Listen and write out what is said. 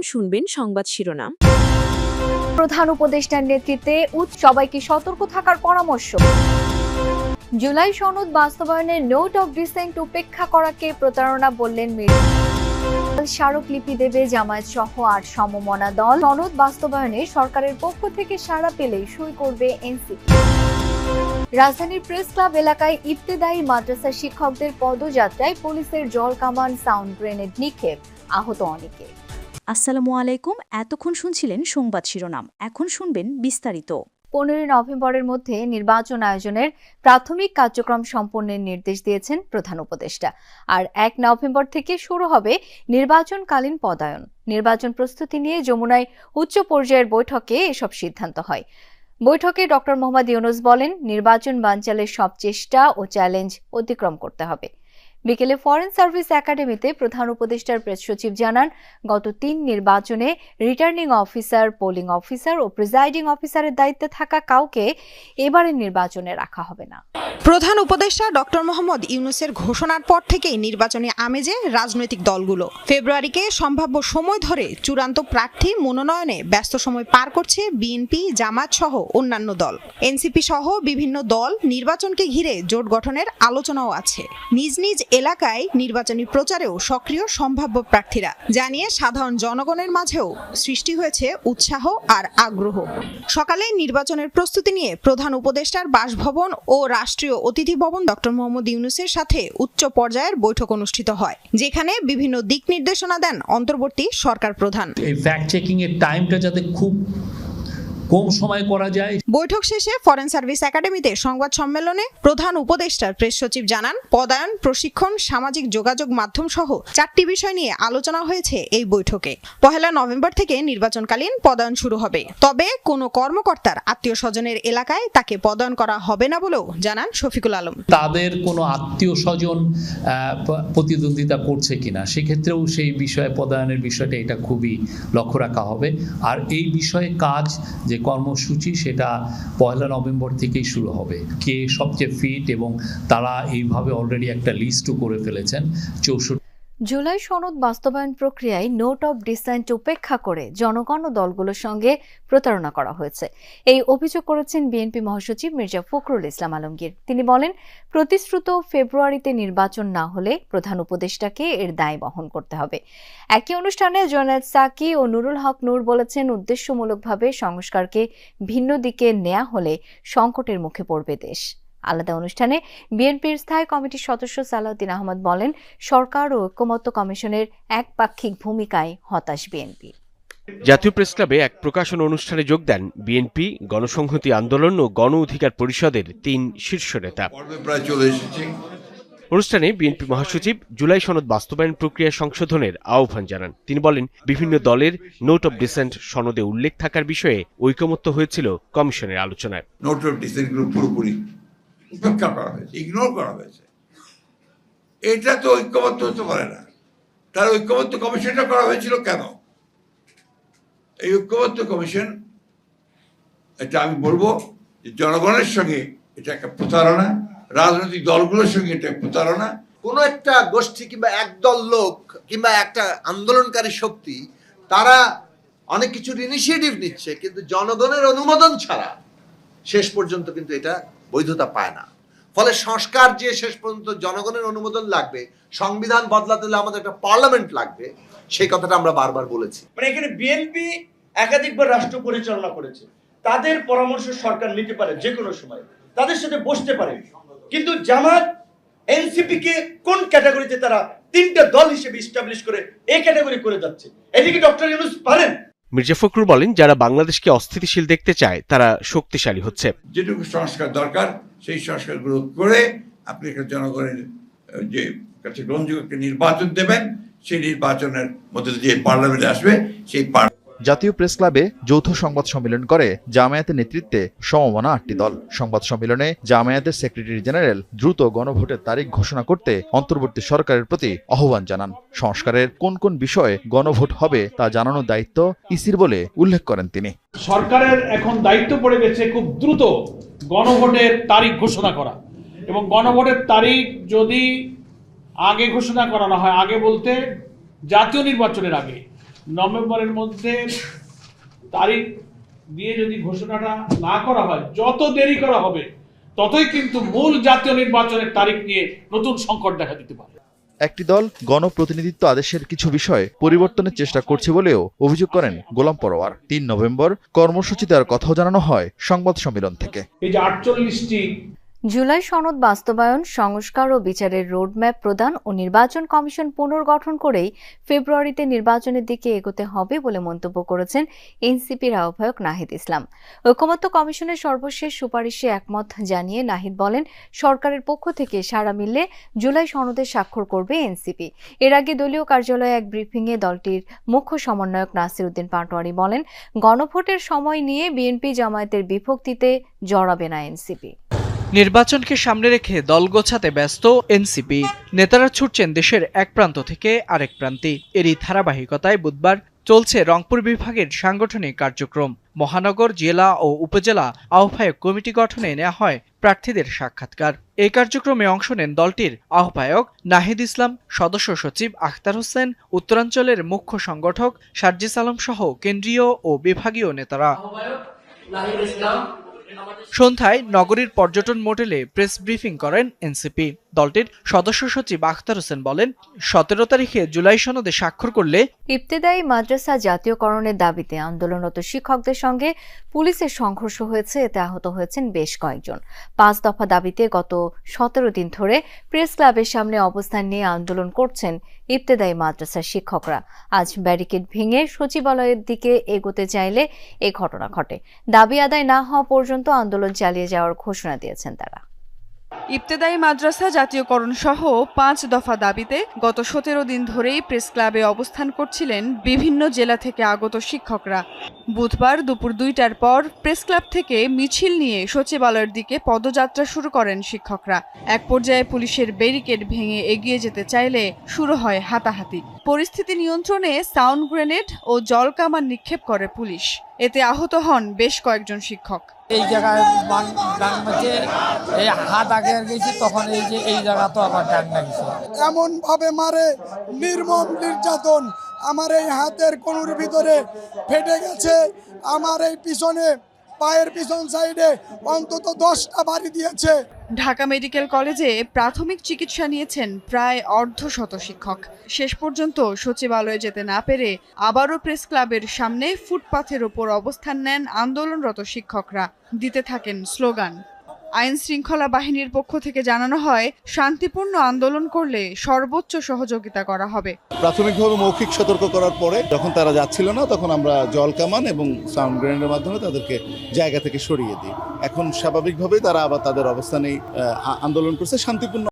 শুনবেন সংবাদ শিরোনাম। প্রধান উপদেষ্টার নেতৃত্বে সবাইকে সতর্ক থাকার পরামর্শ। জুলাই সনদ বাস্তবায়নের নোট অব ডিসেন্ট উপেক্ষা করাকে প্রতারণা বললেন মির্জা। স্মারকলিপি দেবে জামায়াত সহ ৮ সমমনা দল। সনদ বাস্তবায়নে সরকারের পক্ষ থেকে সাড়া পেলেই সই করবে এনসিপি। রাজধানীর প্রেস ক্লাব এলাকায় ইবতেদায়ী মাদ্রাসার শিক্ষকদের পদযাত্রায় পুলিশের জল কামান, সাউন্ড গ্রেনেড নিক্ষেপ, আহত অনেকে। আসসালামু আলাইকুম। এতক্ষণ শুনছিলেন সংবাদ শিরোনাম, এখন শুনবেন বিস্তারিত। 15 নভেম্বরের মধ্যে নির্বাচন আয়োজনের প্রাথমিক কার্যক্রম সম্পন্নের নির্দেশ দিয়েছেন প্রধান উপদেষ্টা। আর 1 নভেম্বর থেকে শুরু হবে নির্বাচনকালীন পদায়ন। নির্বাচন প্রস্তুতি নিয়ে যমুনায় উচ্চ পর্যায়ের বৈঠকে এসব সিদ্ধান্ত হয়। বৈঠকে ডক্টর মোহাম্মদ ইউনূস বলেন, নির্বাচন বানচালের সব চেষ্টা ও চ্যালেঞ্জ অতিক্রম করতে হবে। বিকেলে ফরেন সার্ভিস একাডেমিতে প্রধান উপদেষ্টার প্রেস সচিব জানান, গত 3 নির্বাচনে রিটার্নিং অফিসার, পোলিং অফিসার ও প্রিজাইডিং অফিসারের দায়িত্বে থাকা কাউকে এবারের নির্বাচনে রাখা হবে না। প্রধান উপদেষ্টা ডক্টর মোহাম্মদ ইউনূসের ঘোষণার পর থেকেই নির্বাচনী আমেজে রাজনৈতিক দলগুলো। ফেব্রুয়ারিকে সম্ভাব্য সময় ধরে চূড়ান্ত প্রার্থী মনোনয়নে ব্যস্ত সময় পার করছে বিএনপি, জামায়াত সহ অন্যান্য দল। এনসিপি সহ বিভিন্ন দল নির্বাচনকে ঘিরে জোট গঠনের আলোচনাও আছে। নিজ নিজ এলাকায় নির্বাচনী প্রচারেও সক্রিয় সম্ভাব্য প্রার্থীরা, জানিয়ে সাধারণ জনগণের মাঝেও সৃষ্টি হয়েছে উৎসাহ আর আগ্রহ। সকালে নির্বাচনের প্রস্তুতি নিয়ে প্রধান উপদেষ্টার বাসভবন ও রাষ্ট্রীয় অতিথি ভবন ডক্টর মোহাম্মদ ইউনূসের সাথে উচ্চ পর্যায়ের বৈঠক অনুষ্ঠিত হয়, যেখানে বিভিন্ন দিক নির্দেশনা দেন অন্তর্বর্তী সরকার প্রধান। এই ফ্যাক্ট চেকিং এর টাইমটা যাতে খুব কম সময় করা যায়। বৈঠক শেষে ফরেন সার্ভিস একাডেমিতে সংবাদ সম্মেলনে প্রধান উপদেষ্টার প্রেস সচিব জানান, পদায়ন, প্রশিক্ষণ, সামাজিক যোগাযোগ মাধ্যম সহ 4টি বিষয় নিয়ে আলোচনা হয়েছে এই বৈঠকে। 1 নভেম্বর থেকে নির্বাচনকালীন পদায়ন শুরু হবে, তবে কোনো কর্মকর্তার আত্মীয় স্বজনের এলাকায় তাকে পদায়ন করা হবে না বলেও জানান শফিকুল আলম। তাদের কোনো আত্মীয় স্বজন প্রতিদ্বন্দ্বিতা করছে কিনা, সেক্ষেত্রেও সেই বিষয়ে পদায়নের বিষয়টা এটা খুবই লক্ষ্য রাখা হবে। আর এই বিষয়ে কাজ যে কর্মসূচি সেটা 1 নভেম্বর থেকেই শুরু হবে। কে সবচেয়ে ফিট, এবং তারা এইভাবে অলরেডি একটা লিস্টও করে ফেলেছেন। 64 জুলাই সনদ বাস্তবায়ন প্রক্রিয়ায় নোট অব ডিসেন্ট উপেক্ষা করে জনগণ ও দলগুলোর সঙ্গে প্রতারণা করা হয়েছে, এই অভিযোগ করেছেন বিএনপি মহাসচিব মির্জা ফখরুল ইসলাম আলমগীর। তিনি বলেন, প্রতিশ্রুত ফেব্রুয়ারিতে নির্বাচন না হলে প্রধান উপদেষ্টাকে এর দায় বহন করতে হবে। একই অনুষ্ঠানে জয়নাল সাকি ও নুরুল হক নূর বলেছেন, উদ্দেশ্যমূলকভাবে সংস্কারকে ভিন্ন দিকে নেওয়া হলে সংকটের মুখে পড়বে দেশ। আলাদা অনুষ্ঠানে বিএনপির স্থায়ী কমিটির সদস্য সালাউদ্দিন আহমদ বলেন, সরকার ও ঐক্যমত্য কমিশনের একপাক্ষিক ভূমিকায় হতাশ বিএনপি। জাতীয় প্রেসক্লাবে এক প্রকাশন অনুষ্ঠানে যোগ দেন বিএনপি, গণসংহতি আন্দোলন ও গণ অধিকার পরিষদের 3 শীর্ষ নেতা। অনুষ্ঠানে বিএনপি মহাসচিব জুলাই সনদ বাস্তবায়ন প্রক্রিয়া সংশোধনের আহ্বান জানান। তিনি বলেন, বিভিন্ন দলের নোট অব ডিসেন্ট সনদে উল্লেখ থাকার বিষয়ে ঐকমত্য হয়েছিল কমিশনের আলোচনায়। নোট অব ডিসেন্ট পুরোপুরি উপেক্ষা করা হয়েছে, ইগনোর করা হয়েছে। এটা তো ঐক্যবদ্ধ হতে পারে না। তার ঐক্যবদ্ধ কমিশনটা করা হয়েছিল কেন? এই ঐক্যবদ্ধ কমিশন, এটা আমি বলবো যে জনগণের সঙ্গে এটা একটা প্রতারণা, রাজনৈতিক দলগুলোর সঙ্গে এটা প্রতারণা। কোনো একটা গোষ্ঠী কিংবা একদল লোক কিংবা একটা আন্দোলনকারী শক্তি, তারা অনেক কিছুর ইনিশিয়েটিভ নিচ্ছে, কিন্তু জনগণের অনুমোদন ছাড়া শেষ পর্যন্ত কিন্তু এটা বৈধতা পায় না। ফলে সংস্কার যে শেষ পর্যন্ত জনগণের অনুমোদন লাগবে, সংবিধান বদলাতে হলে আমাদের একটা পার্লামেন্ট লাগবে, সেই কথাটা আমরা বারবার বলেছি। মানে এখানে বিএনপি একাধিকবার রাষ্ট্র পরিচালনা করেছে, তাদের পরামর্শ সরকার নিতে পারে যে কোনো সময়, তাদের সাথে বসতে পারে। কিন্তু জামাত, এনসিপি কে কোন ক্যাটাগরিতে তারা 3টা দল হিসেবে এস্টাবলিশ করে এই ক্যাটাগরি করে যাচ্ছে, এদিকে ডক্টর ইউনূস পারেন। মির্জা ফখরুল বলেন, যারা বাংলাদেশকে অস্থিতিশীল দেখতে চায় তারা শক্তিশালী হচ্ছে। যেটুকু সংস্কার দরকার সেই সংস্কারগুলো করে আপনি একটা জনগণের যে কাছে গ্রহণযোগ্য নির্বাচন দেবেন, সেই নির্বাচনের মধ্যে যে পার্লামেন্টে আসবে সেই জাতীয় প্রেস ক্লাবে যৌথ সংবাদ সম্মেলন করে জামায়াতের নেতৃত্বে সমমনা 8টি দল। সংবাদ সম্মেলনে জামায়াতের সেক্রেটারি জেনারেল দ্রুত গণভোটের তারিখ ঘোষণা করতে অন্তর্বর্তী সরকারের প্রতি আহ্বান জানান। সংস্কারের কোন কোন বিষয়ে গণভোট হবে তা জানানোর দায়িত্ব ইসির বলে উল্লেখ করেন তিনি। সরকারের এখন দায়িত্ব পড়ে গেছে খুব দ্রুত গণভোটের তারিখ ঘোষণা করা, এবং গণভোটের তারিখ যদি আগে ঘোষণা করানো হয়, আগে বলতে জাতীয় নির্বাচনের আগে, নভেম্বরের মধ্যে তারিখ দিয়ে যদি ঘোষণাটা না করা হয়, যত দেরি করা হবে ততই কিন্তু মূল জাতীয় নির্বাচনের তারিখ নিয়ে নতুন সংকট দেখা দিতে পারে। একটি দল গণপ্রতিনিধিত্ব আদেশের কিছু বিষয় পরিবর্তনের চেষ্টা করছে বলেও অভিযোগ করেন গোলাম পরোয়ার। ৩ নভেম্বর কর্মসূচি দেওয়ার কথাও জানানো হয় সংবাদ সম্মেলন থেকে। এই যে 48টি জুলাই সনদ বাস্তবায়ন, সংস্কার ও বিচারের রোডম্যাপ প্রদান ও নির্বাচন কমিশন পুনর্গঠন করেই ফেব্রুয়ারিতে নির্বাচনের দিকে এগোতে হবে বলে মন্তব্য করেছেন এনসিপির আহ্বায়ক নাহিদ ইসলাম। ঐকমত্য কমিশনের সর্বশেষ সুপারিশে একমত জানিয়ে নাহিদ বলেন, সরকারের পক্ষ থেকে সাড়া মিললে জুলাই সনদে স্বাক্ষর করবে এনসিপি। এর আগে দলীয় কার্যালয়ে এক ব্রিফিংয়ে দলটির মুখ্য সমন্বয়ক নাসির উদ্দিন পাটোয়ারি বলেন, গণভোটের সময় নিয়ে বিএনপি জামায়াতের বিভক্তিতে জড়াবে না এনসিপি। নির্বাচনকে সামনে রেখে দল গোছাতে ব্যস্ত এনসিপি। নেতারা ছুটছেন দেশের এক প্রান্ত থেকে আরেক প্রান্তে। এরই ধারাবাহিকতায় বুধবার চলছে রংপুর বিভাগের সাংগঠনিক কার্যক্রম। মহানগর, জেলা ও উপজেলা আহ্বায়ক কমিটি গঠনে নেওয়া হয় প্রার্থীদের সাক্ষাৎকার। এই কার্যক্রমে অংশ নেন দলটির আহ্বায়ক নাহিদ ইসলাম, সদস্য সচিব আখতার হোসেন, উত্তরাঞ্চলের মুখ্য সংগঠক সার্জিস আলম সহ কেন্দ্রীয় ও বিভাগীয় নেতারা। সন্ধ্যায় নগরীর পর্যটন মোটেলে প্রেস ব্রিফিং করেন এনসিপি। দলটির সদস্য সচিব আখতার হোসেন বলেন, 17 তারিখে জুলাই সনদে স্বাক্ষর করলে ইবতেদায়ী মাদ্রাসা জাতীয়করণের দাবিতে আন্দোলনরত শিক্ষকদের সঙ্গে পুলিশের সংঘর্ষ হয়েছে। এতে আহত হয়েছেন বেশ কয়েকজন। 5 দফা দাবিতে গত 17 দিন ধরে প্রেস ক্লাবের সামনে অবস্থান নিয়ে আন্দোলন করছেন ইবতেদায়ী মাদ্রাসার শিক্ষকরা। আজ ব্যারিকেড ভেঙে সচিবালয়ের দিকে এগোতে চাইলে এই ঘটনা ঘটে। দাবি আদায় না হওয়া পর্যন্ত আন্দোলন চালিয়ে যাওয়ার ঘোষণা দিয়েছেন তারা। ইবতেদায়ী মাদ্রাসা জাতীয়করণ সহ 5 দফা দাবিতে গত 17 দিন ধরেই প্রেস ক্লাবে অবস্থান করছিলেন বিভিন্ন জেলা থেকে আগত শিক্ষকরা। বুধবার দুপুর 2টার পর প্রেস ক্লাব থেকে মিছিল নিয়ে সচিবালয়ের দিকে পদযাত্রা শুরু করেন শিক্ষকরা। এক পর্যায়ে পুলিশের ব্যারিকেড ভেঙে এগিয়ে যেতে চাইলে শুরু হয় হাতাহাতি। পরিস্থিতি নিয়ন্ত্রণে সাউন্ড গ্রেনেড ও জলকামান নিক্ষেপ করে পুলিশ। এতে আহত হন বেশ কয়েকজন শিক্ষক। এই জায়গায় এই হাত আগে গেছি, তখন এই জায়গা তো আবার ডান লাগিয়েছে। এমন ভাবে মারে, নির্মম নির্যাতন। আমার এই হাতের কনুর ভিতরে ফেটে গেছে। আমার এই পিছনে পায়ের পিছন সাইডে অন্তত 10টা বাড়ি দিয়েছে। ঢাকা মেডিকেল কলেজে প্রাথমিক চিকিৎসা নিয়েছেন প্রায় অর্ধশত শিক্ষক। শেষ পর্যন্ত সচিবালয়ে যেতে না পেরে আবারও প্রেস ক্লাবের সামনে ফুটপাথের ওপর অবস্থান নেন আন্দোলনরত শিক্ষকরা। দিতে থাকেন স্লোগান। আইন শৃঙ্খলা বাহিনীর পক্ষ থেকে জানানো হয়, শান্তিপূর্ণ আন্দোলন করলে সর্বোচ্চ সহযোগিতা করা হবে। প্রাথমিকভাবে মৌখিক সতর্ক করার পরে যখন তারা যাচ্ছিল না, তখন আমরা জল কামান এবং সাউন্ড গ্রেনেডের মাধ্যমে তাদেরকে জায়গা থেকে সরিয়ে দিই। এখন স্বাভাবিকভাবেই তারা আবার তাদের অবস্থানেই আন্দোলন করছে শান্তিপূর্ণ।